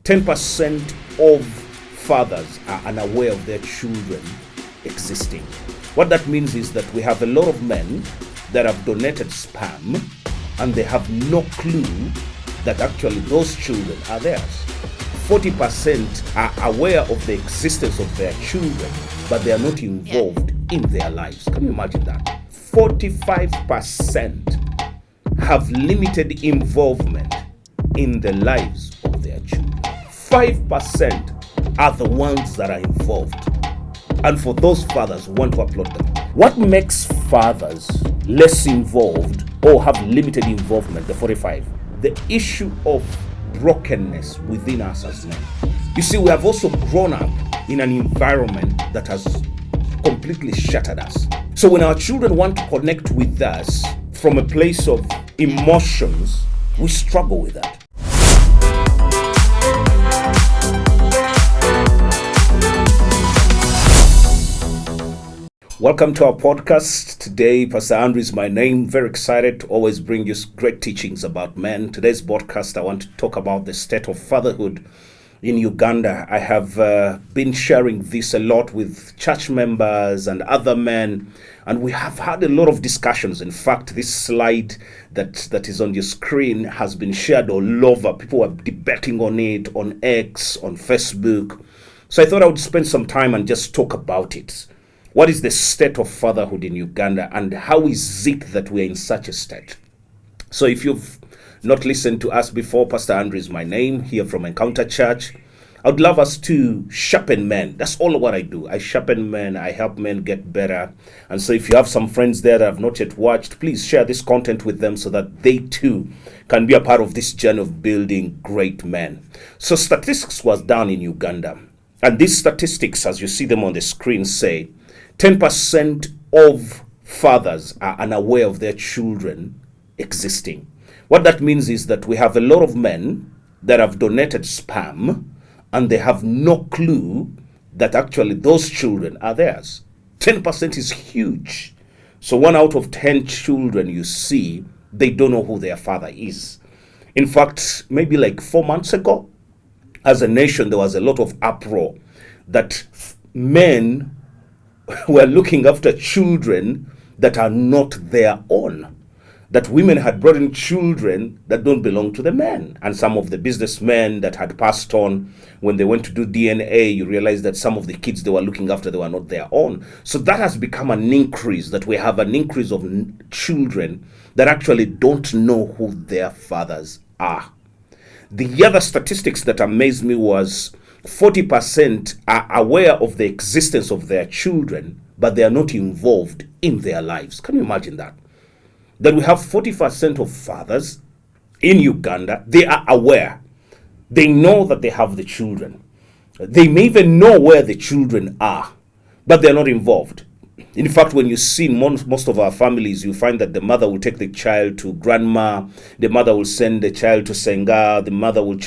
10% of fathers are unaware of their children existing. What that means is that we have a lot of men that have donated sperm and they have no clue that actually those children are theirs. 40% are aware of the existence of their children, but they are not involved in their lives. Can you imagine that? 45% have limited involvement in the lives of their children. 5% are the ones that are involved. And for those fathers, we want to applaud them. What makes fathers less involved or have limited involvement, the 45? The issue of brokenness within us as men. You see, we have also grown up in an environment that has completely shattered us. So when our children want to connect with us from a place of emotions, we struggle with that. Welcome to our podcast. Today, Pastor Andrew is my name. Very excited to always bring you great teachings about men. Today's podcast, I want to talk about the state of fatherhood in Uganda. I have been sharing this a lot with church members and other men, and we have had a lot of discussions. In fact, this slide that is on your screen has been shared all over. People are debating on it, on X, on Facebook. So I thought I would spend some time and just talk about it. What is the state of fatherhood in Uganda, and how is it that we're in such a state? So if you've not listened to us before, Pastor Andrew is my name, here from Encounter Church. I would love us to sharpen men. That's all what I do. I sharpen men. I help men get better. And so if you have some friends there that have not yet watched, please share this content with them so that they too can be a part of this journey of building great men. So statistics was done in Uganda. And these statistics, as you see them on the screen, say 10% of fathers are unaware of their children existing. What that means is that we have a lot of men that have donated sperm and they have no clue that actually those children are theirs. 10% is huge. So 1 out of 10 children you see, they don't know who their father is. In fact, maybe like 4 months ago, as a nation, there was a lot of uproar that men were looking after children that are not their own. That women had brought in children that don't belong to the men. And some of the businessmen that had passed on, when they went to do DNA, you realize that some of the kids they were looking after, they were not their own. So that has become an increase, that we have an increase of children that actually don't know who their fathers are. The other statistics that amazed me was 40% are aware of the existence of their children, but they are not involved in their lives. Can you imagine that? That we have 40% of fathers in Uganda, they are aware. They know that they have the children. They may even know where the children are, but they're not involved. In fact, when you see most of our families, you find that the mother will take the child to grandma, the mother will send the child to Senga, the mother will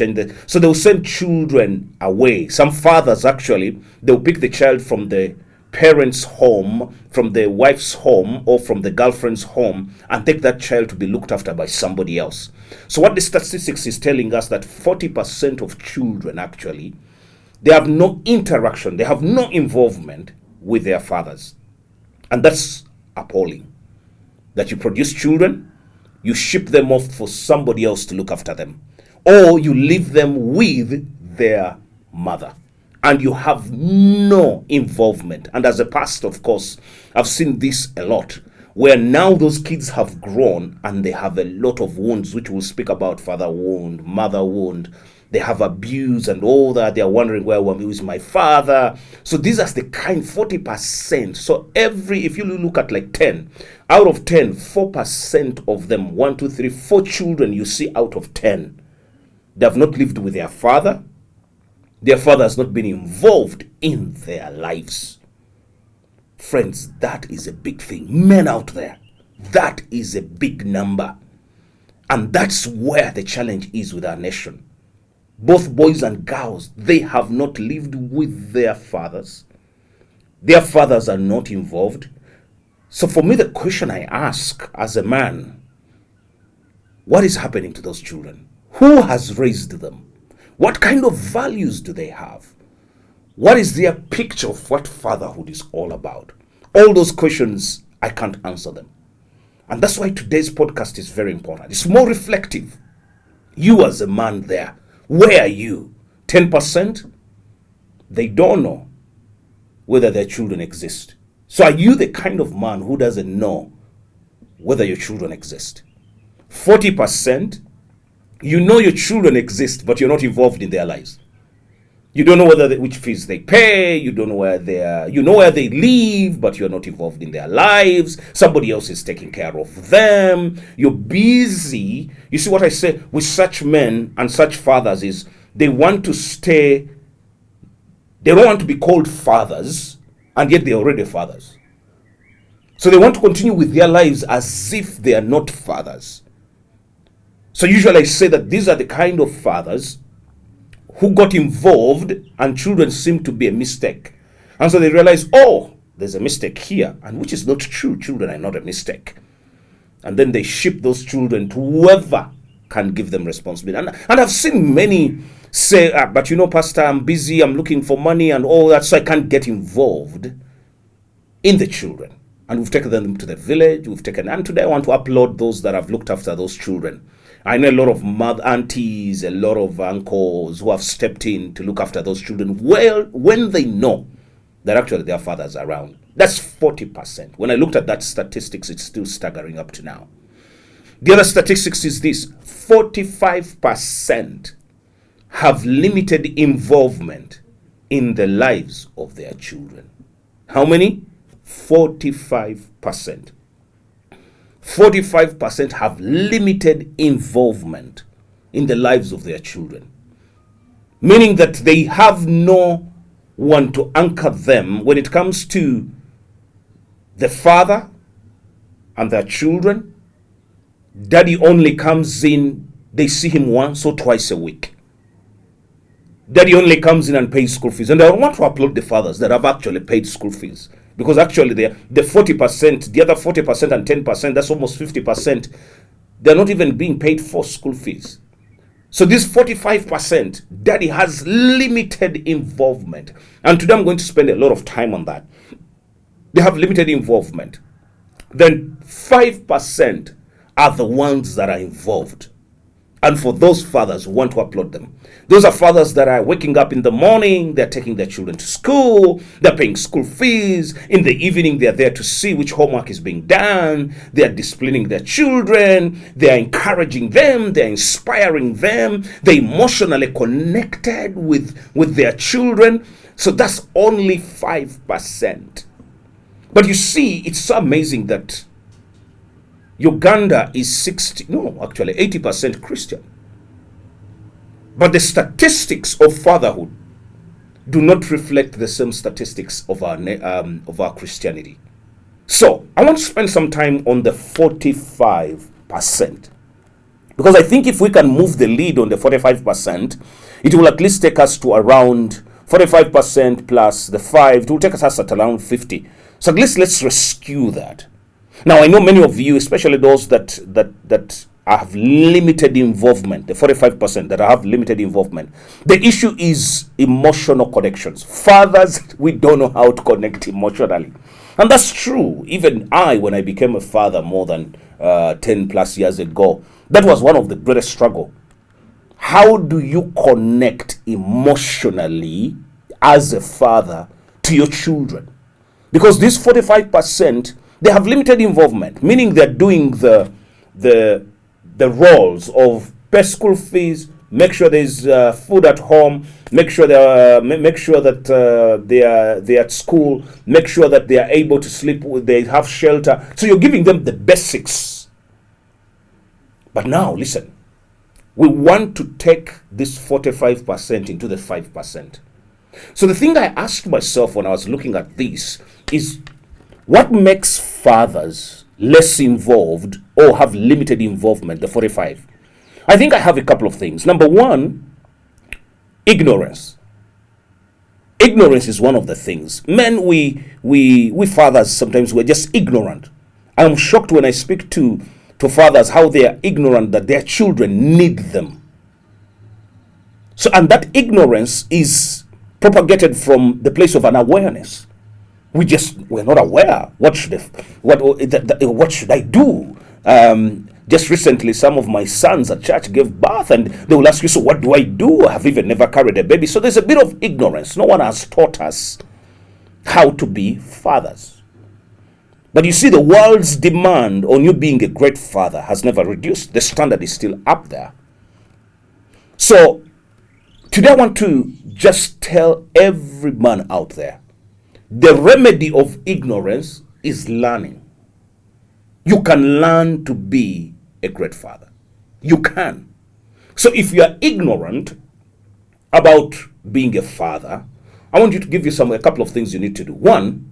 so they'll send children away. Some fathers actually, they'll pick the child from the parents' home, from the wife's home, or from the girlfriend's home, and take that child to be looked after by somebody else. So what the statistics is telling us, that 40% of children actually, they have no interaction, they have no involvement with their fathers. And that's appalling. That you produce children, you ship them off for somebody else to look after them, or you leave them with their mother, and you have no involvement. And as a pastor, of course, I've seen this a lot, where now those kids have grown and they have a lot of wounds, which we'll speak about: father wound, mother wound. They have abuse and all that. They are wondering, where is my father? So these are the kind 40%. So if you look at like 10, out of 10, 4% of them, 1, 2, 3, 4 children you see out of 10, they have not lived with their father. Their father has not been involved in their lives. Friends, that is a big thing. Men out there, that is a big number. And that's where the challenge is with our nation. Both boys and girls, they have not lived with their fathers. Their fathers are not involved. So for me, the question I ask as a man, what is happening to those children? Who has raised them? What kind of values do they have? What is their picture of what fatherhood is all about? All those questions, I can't answer them. And that's why today's podcast is very important. It's more reflective. You as a man there, where are you? 10%? They don't know whether their children exist. So are you the kind of man who doesn't know whether your children exist? 40%, you know your children exist, but you're not involved in their lives. You don't know which fees they pay. You don't know where they are. You know where they live, but you're not involved in their lives. Somebody else is taking care of them. You're busy. You see what I say with such men and such fathers is they want to stay. They don't want to be called fathers, and yet they're already fathers. So they want to continue with their lives as if they are not fathers. So usually I say that these are the kind of fathers who got involved and children seem to be a mistake. And so they realize, oh, there's a mistake here, and which is not true. Children are not a mistake. And then they ship those children to whoever can give them responsibility. And I've seen many say, but you know, Pastor, I'm busy, I'm looking for money and all that, so I can't get involved in the children. And we've taken them to the village, and today I want to upload those that have looked after those children. I know a lot of aunties, a lot of uncles who have stepped in to look after those children well when they know that actually their fathers are around. That's 40%. When I looked at that statistics, it's still staggering up to now. The other statistics is this: 45% have limited involvement in the lives of their children. How many? 45%. 45% have limited involvement in the lives of their children, meaning that they have no one to anchor them when it comes to the father and their children. Daddy only comes in, they see him once or twice a week. Daddy only comes in and pays school fees. And I want to applaud the fathers that have actually paid school fees. Because actually the 40%, the other 40% and 10%, that's almost 50%, they're not even being paid for school fees. So this 45%, daddy has limited involvement. And today I'm going to spend a lot of time on that. They have limited involvement. Then 5% are the ones that are involved. And for those fathers who want to applaud them, those are fathers that are waking up in the morning, they're taking their children to school, they're paying school fees. In the evening, they're there to see which homework is being done. They're disciplining their children. They're encouraging them. They're inspiring them. They're emotionally connected with their children. So that's only 5%. But you see, it's so amazing that Uganda is 80% Christian. But the statistics of fatherhood do not reflect the same statistics of our Christianity. So I want to spend some time on the 45%. Because I think if we can move the lead on the 45%, it will at least take us to around 45% plus the 5. It will take us at around 50. So let's rescue that. Now, I know many of you, especially those that have limited involvement, the 45% that have limited involvement. The issue is emotional connections. Fathers, we don't know how to connect emotionally. And that's true. Even when I became a father more than 10 plus years ago, that was one of the greatest struggle. How do you connect emotionally as a father to your children? Because this 45%, they have limited involvement, meaning they're doing the roles of pay school fees, make sure there's food at home, make sure that they're at school, make sure that they are able to sleep, they have shelter. So you're giving them the basics. But now, listen, we want to take this 45% into the 5%. So the thing I asked myself when I was looking at this is, what makes fathers less involved or have limited involvement, the 45? I think I have a couple of things. Number one, ignorance. Ignorance is one of the things. Men, we fathers, sometimes we're just ignorant. I'm shocked when I speak to fathers how they are ignorant that their children need them. So, and that ignorance is propagated from the place of an awareness. We're not aware. What should I do? Just recently, some of my sons at church gave birth, and they will ask you, so what do I do? I have even never carried a baby. So there's a bit of ignorance. No one has taught us how to be fathers. But you see, the world's demand on you being a great father has never reduced. The standard is still up there. So today I want to just tell every man out there, the remedy of ignorance is learning. You can learn to be a great father. You can. So if you are ignorant about being a father, I want you to give you a couple of things you need to do. One,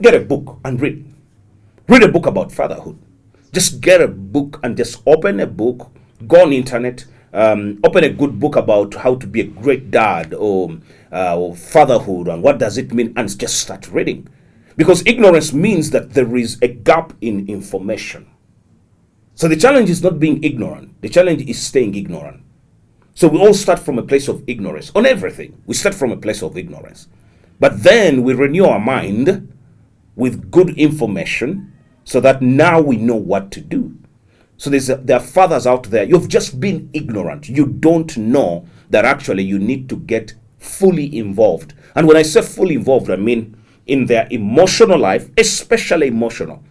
get a book and read. Read a book about fatherhood. Just get a book and just open a book, go on the internet, open a good book about how to be a great dad or fatherhood and what does it mean, and just start reading. Because ignorance means that there is a gap in information. So the challenge is not being ignorant. The challenge is staying ignorant. So we all start from a place of ignorance on everything. We start from a place of ignorance. But then we renew our mind with good information so that now we know what to do. So there are fathers out there. You've just been ignorant. You don't know that actually you need to get fully involved. And when I say fully involved, I mean in their emotional life, especially emotional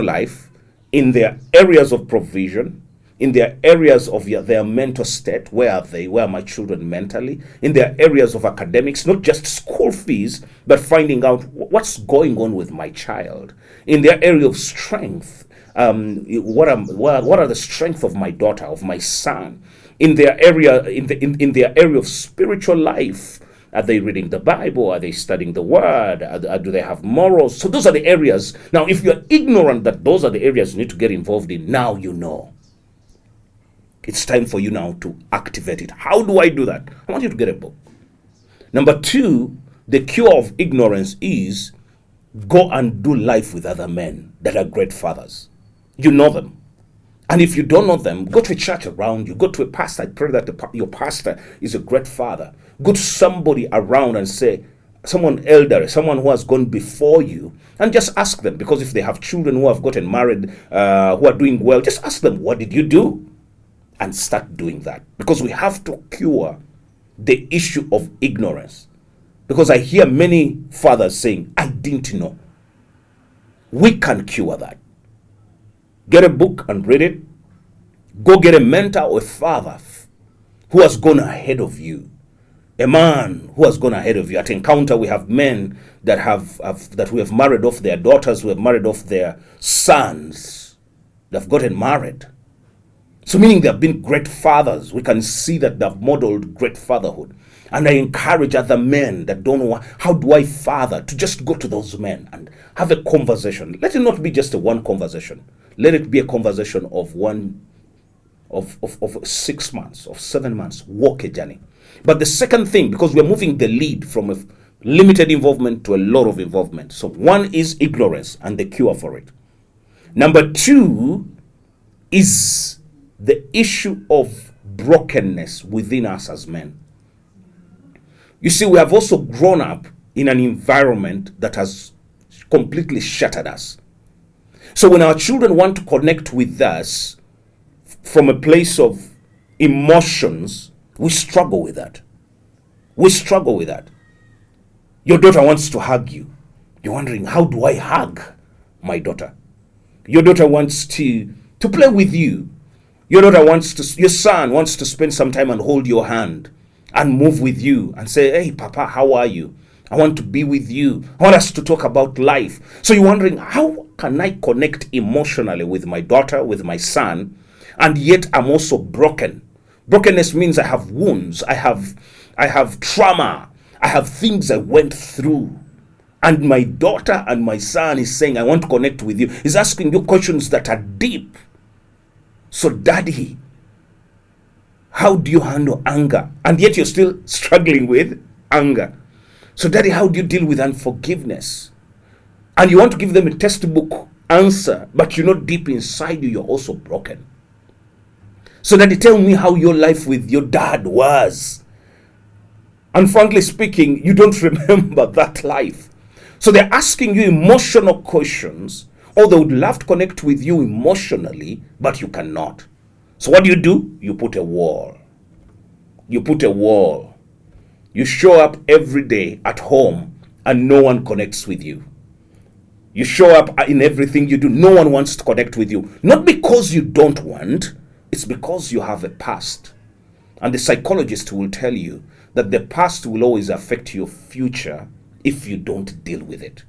life, in their areas of provision, in their areas of their mental state. Where are they? Where are my children mentally? In their areas of academics, not just school fees, but finding out what's going on with my child. In their area of strength, what are the strengths of my daughter, of my son? In their area, in their area of spiritual life, are they reading the Bible? Are they studying the Word? Do they have morals? So those are the areas. Now, if you're ignorant that those are the areas you need to get involved in, now you know. It's time for you now to activate it. How do I do that? I want you to get a book. Number two, the cure of ignorance is go and do life with other men that are great fathers. You know them. And if you don't know them, go to a church around you. Go to a pastor. I pray that your pastor is a great father. Go to somebody around and say, someone elder, someone who has gone before you, and just ask them. Because if they have children who have gotten married, who are doing well, just ask them, what did you do? And start doing that. Because we have to cure the issue of ignorance. Because I hear many fathers saying, I didn't know. We can cure that. Get a book and read it. Go get a mentor or a father who has gone ahead of you. A man who has gone ahead of you. At Encounter, we have men that that we have married off their daughters, who have married off their sons, that have gotten married. So meaning they have been great fathers. We can see that they've modeled great fatherhood. And I encourage other men that don't know how do I father, to just go to those men and have a conversation. Let it not be just a one conversation. Let it be a conversation of 6 months, of 7 months. Walk a journey. But the second thing, because we're moving the lead from a limited involvement to a lot of involvement. So one is ignorance and the cure for it. Number two is the issue of brokenness within us as men. You see, we have also grown up in an environment that has completely shattered us. So when our children want to connect with us from a place of emotions, we struggle with that. We struggle with that. Your daughter wants to hug you. You're wondering, how do I hug my daughter? Your daughter wants to play with you. Your son wants to spend some time and hold your hand and move with you and say, hey, Papa, how are you? I want to be with you. I want us to talk about life. So you're wondering, how can I connect emotionally with my daughter, with my son, and yet I'm also broken? Brokenness means I have wounds. I have trauma. I have things I went through. And my daughter and my son is saying, I want to connect with you. He's asking you questions that are deep. So, Daddy, how do you handle anger? And yet you're still struggling with anger. So, Daddy, how do you deal with unforgiveness? And you want to give them a textbook answer, but you know deep inside you, you're also broken. So that they tell me how your life with your dad was. And frankly speaking, you don't remember that life. So they're asking you emotional questions, or they would love to connect with you emotionally, but you cannot. So what do? You put a wall. You put a wall. You show up every day at home and no one connects with you. You show up in everything you do. No one wants to connect with you. Not because you don't want, it's because you have a past. And the psychologist will tell you that the past will always affect your future if you don't deal with it.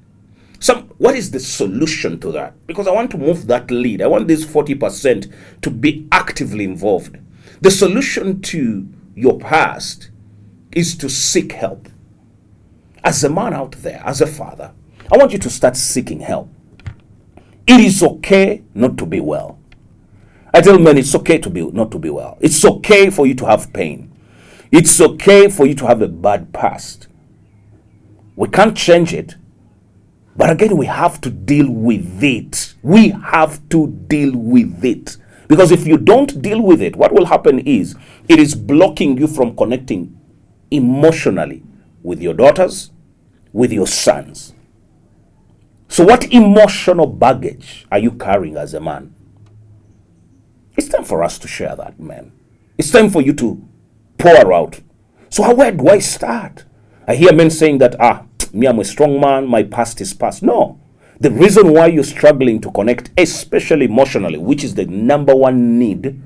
So what is the solution to that? Because I want to move that lead. I want this 40% to be actively involved. The solution to your past is to seek help. As a man out there, as a father, I want you to start seeking help. It is okay not to be well. I tell men it's okay to be not to be well. It's okay for you to have pain. It's okay for you to have a bad past. We can't change it. But again, we have to deal with it. We have to deal with it. Because if you don't deal with it, what will happen is it is blocking you from connecting emotionally with your daughters, with your sons. So what emotional baggage are you carrying as a man? It's time for us to share that, man. It's time for you to pour out. So where do I start? I hear men saying that, me, I'm a strong man, my past is past. No. The reason why you're struggling to connect, especially emotionally, which is the number one need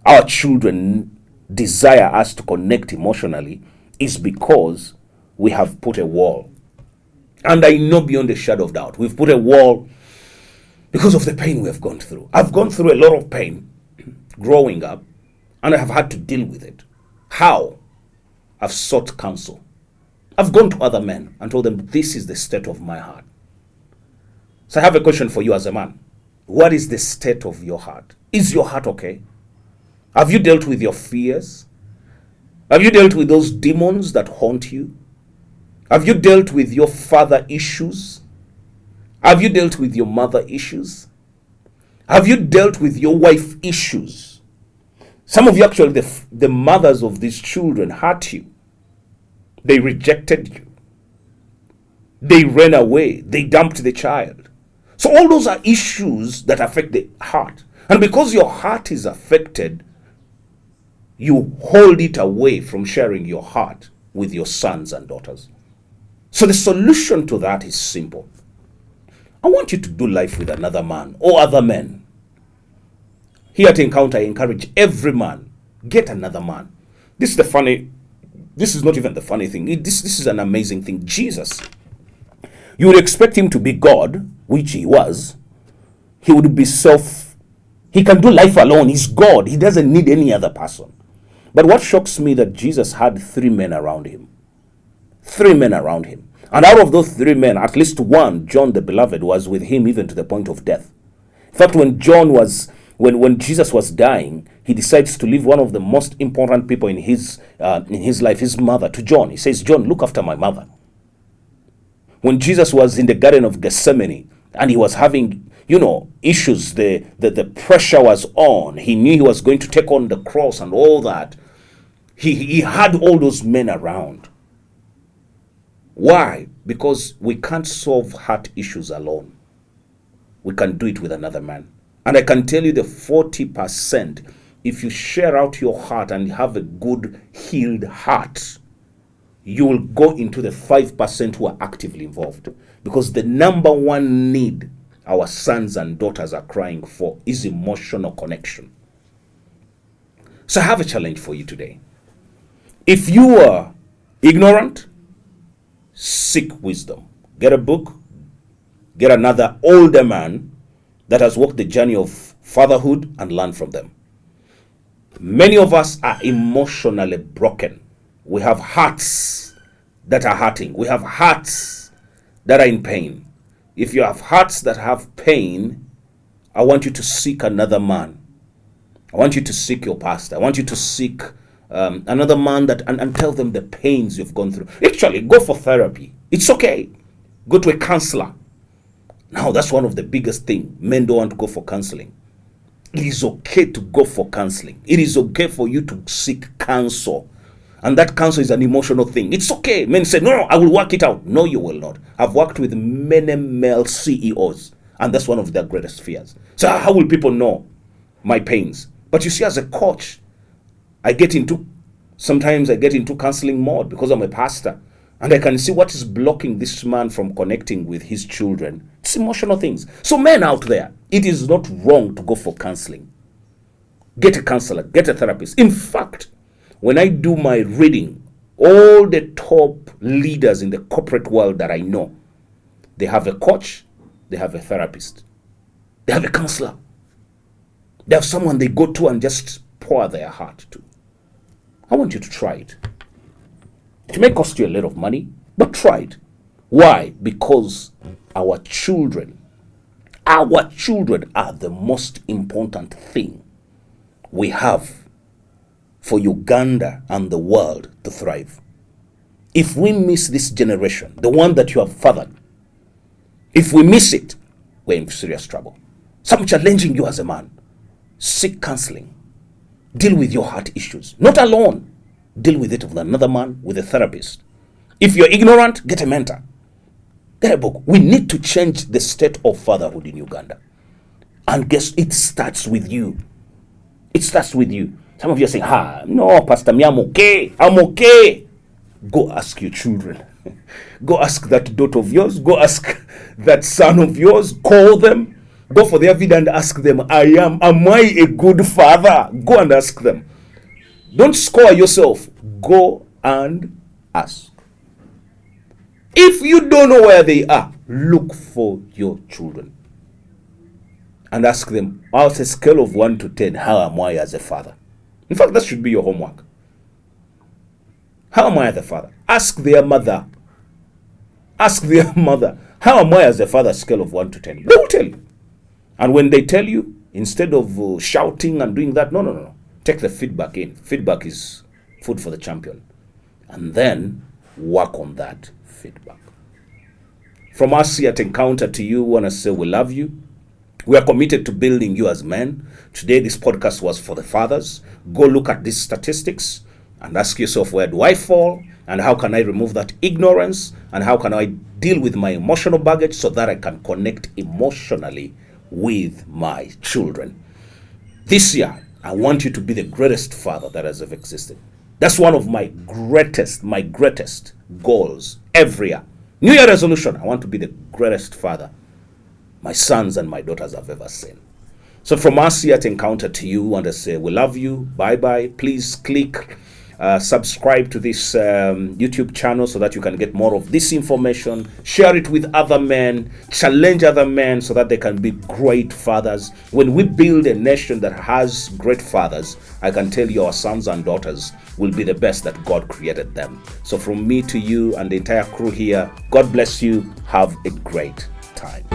our children desire us to connect emotionally, is because we have put a wall. And I know beyond a shadow of doubt, we've put a wall because of the pain we have gone through. I've gone through a lot of pain growing up, and I have had to deal with it. How? I've sought counsel. I've gone to other men and told them, this is the state of my heart. So I have a question for you as a man. What is the state of your heart? Is your heart okay? Have you dealt with your fears? Have you dealt with those demons that haunt you? Have you dealt with your father issues? Have you dealt with your mother issues? Have you dealt with your wife issues? Some of you actually, the mothers of these children hurt you. They rejected you. They ran away. They dumped the child. So all those are issues that affect the heart. And because your heart is affected, you hold it away from sharing your heart with your sons and daughters. So the solution to that is simple. I want you to do life with another man or other men. Here at Encounter, I encourage every man, get another man. This is not even the funny thing. This is an amazing thing. Jesus, you would expect him to be God, which he was. He would be he can do life alone. He's God. He doesn't need any other person. But what shocks me that Jesus had 3 men around him. 3 men around him. And out of those 3 men, at least one, John the beloved, was with him even to the point of death. In fact, when Jesus was dying, he decides to leave one of the most important people in his life, his mother, to John. He says, John, look after my mother. When Jesus was in the Garden of Gethsemane and he was having, issues, the pressure was on. He knew he was going to take on the cross and all that. He had all those men around. Why? Because we can't solve heart issues alone. We can do it with another man. And I can tell you the 40%, if you share out your heart and have a good healed heart, you will go into the 5% who are actively involved. Because the number one need our sons and daughters are crying for is emotional connection. So I have a challenge for you today. If you are ignorant, seek wisdom. Get a book. Get another older man that has walked the journey of fatherhood and learn from them. Many of us are emotionally broken. We have hearts that are hurting. We have hearts that are in pain. If you have hearts that have pain, I want you to seek another man. I want you to seek your pastor. I want you to seek another man and tell them the pains you've gone through. Actually, go for therapy. It's okay. Go to a counselor. Now, that's one of the biggest things. Men don't want to go for counseling. It is okay to go for counseling. It is okay for you to seek counsel. And that counsel is an emotional thing. It's okay. Men say, no, I will work it out. No, you will not. I've worked with many male CEOs, and that's one of their greatest fears. So how will people know my pains? But you see, as a coach, sometimes I get into counseling mode because I'm a pastor, and I can see what is blocking this man from connecting with his children. It's emotional things. So men out there, it is not wrong to go for counseling. Get a counselor, get a therapist. In fact, when I do my reading, all the top leaders in the corporate world that I know, they have a coach, they have a therapist, they have a counselor. They have someone they go to and just pour their heart to. I want you to try it. It may cost you a lot of money, but try it. Why? Because our children are the most important thing we have for Uganda and the world to thrive. If we miss this generation, the one that you have fathered, if we miss it, we're in serious trouble. So I'm challenging you as a man. Seek counseling. Deal with your heart issues. Not alone. Deal with it with another man, with a therapist. If you're ignorant, get a mentor. Get a book. We need to change the state of fatherhood in Uganda. And guess it starts with you. It starts with you. Some of you are saying, no, Pastor, me, I'm okay. I'm okay. Go ask your children. Go ask that daughter of yours. Go ask that son of yours. Call them. Go for their video and ask them, am I a good father? Go and ask them. Don't score yourself. Go and ask. If you don't know where they are, look for your children. And ask them, on a scale of 1 to 10, how am I as a father? In fact, that should be your homework. How am I as a father? Ask their mother. Ask their mother. How am I as a father? Scale of 1 to 10. They will tell you. And when they tell you, instead of shouting and doing that, no. Take the feedback in. Feedback is food for the champion. And then work on that feedback. From us here at Encounter to you, we want to say we love you. We are committed to building you as men. Today, this podcast was for the fathers. Go look at these statistics and ask yourself, where do I fall? And how can I remove that ignorance? And how can I deal with my emotional baggage so that I can connect emotionally with my children? This year, I want you to be the greatest father that has ever existed. That's one of my greatest goals every year. New Year resolution, I want to be the greatest father my sons and my daughters have ever seen. So from us here at Encounter to you, we want to say we love you. Bye-bye. Please click subscribe to this YouTube channel so that you can get more of this information. Share it with other men. Challenge other men so that they can be great fathers. When we build a nation that has great fathers, I can tell you our sons and daughters will be the best that God created them. So from me to you and the entire crew here, God bless you. Have a great time.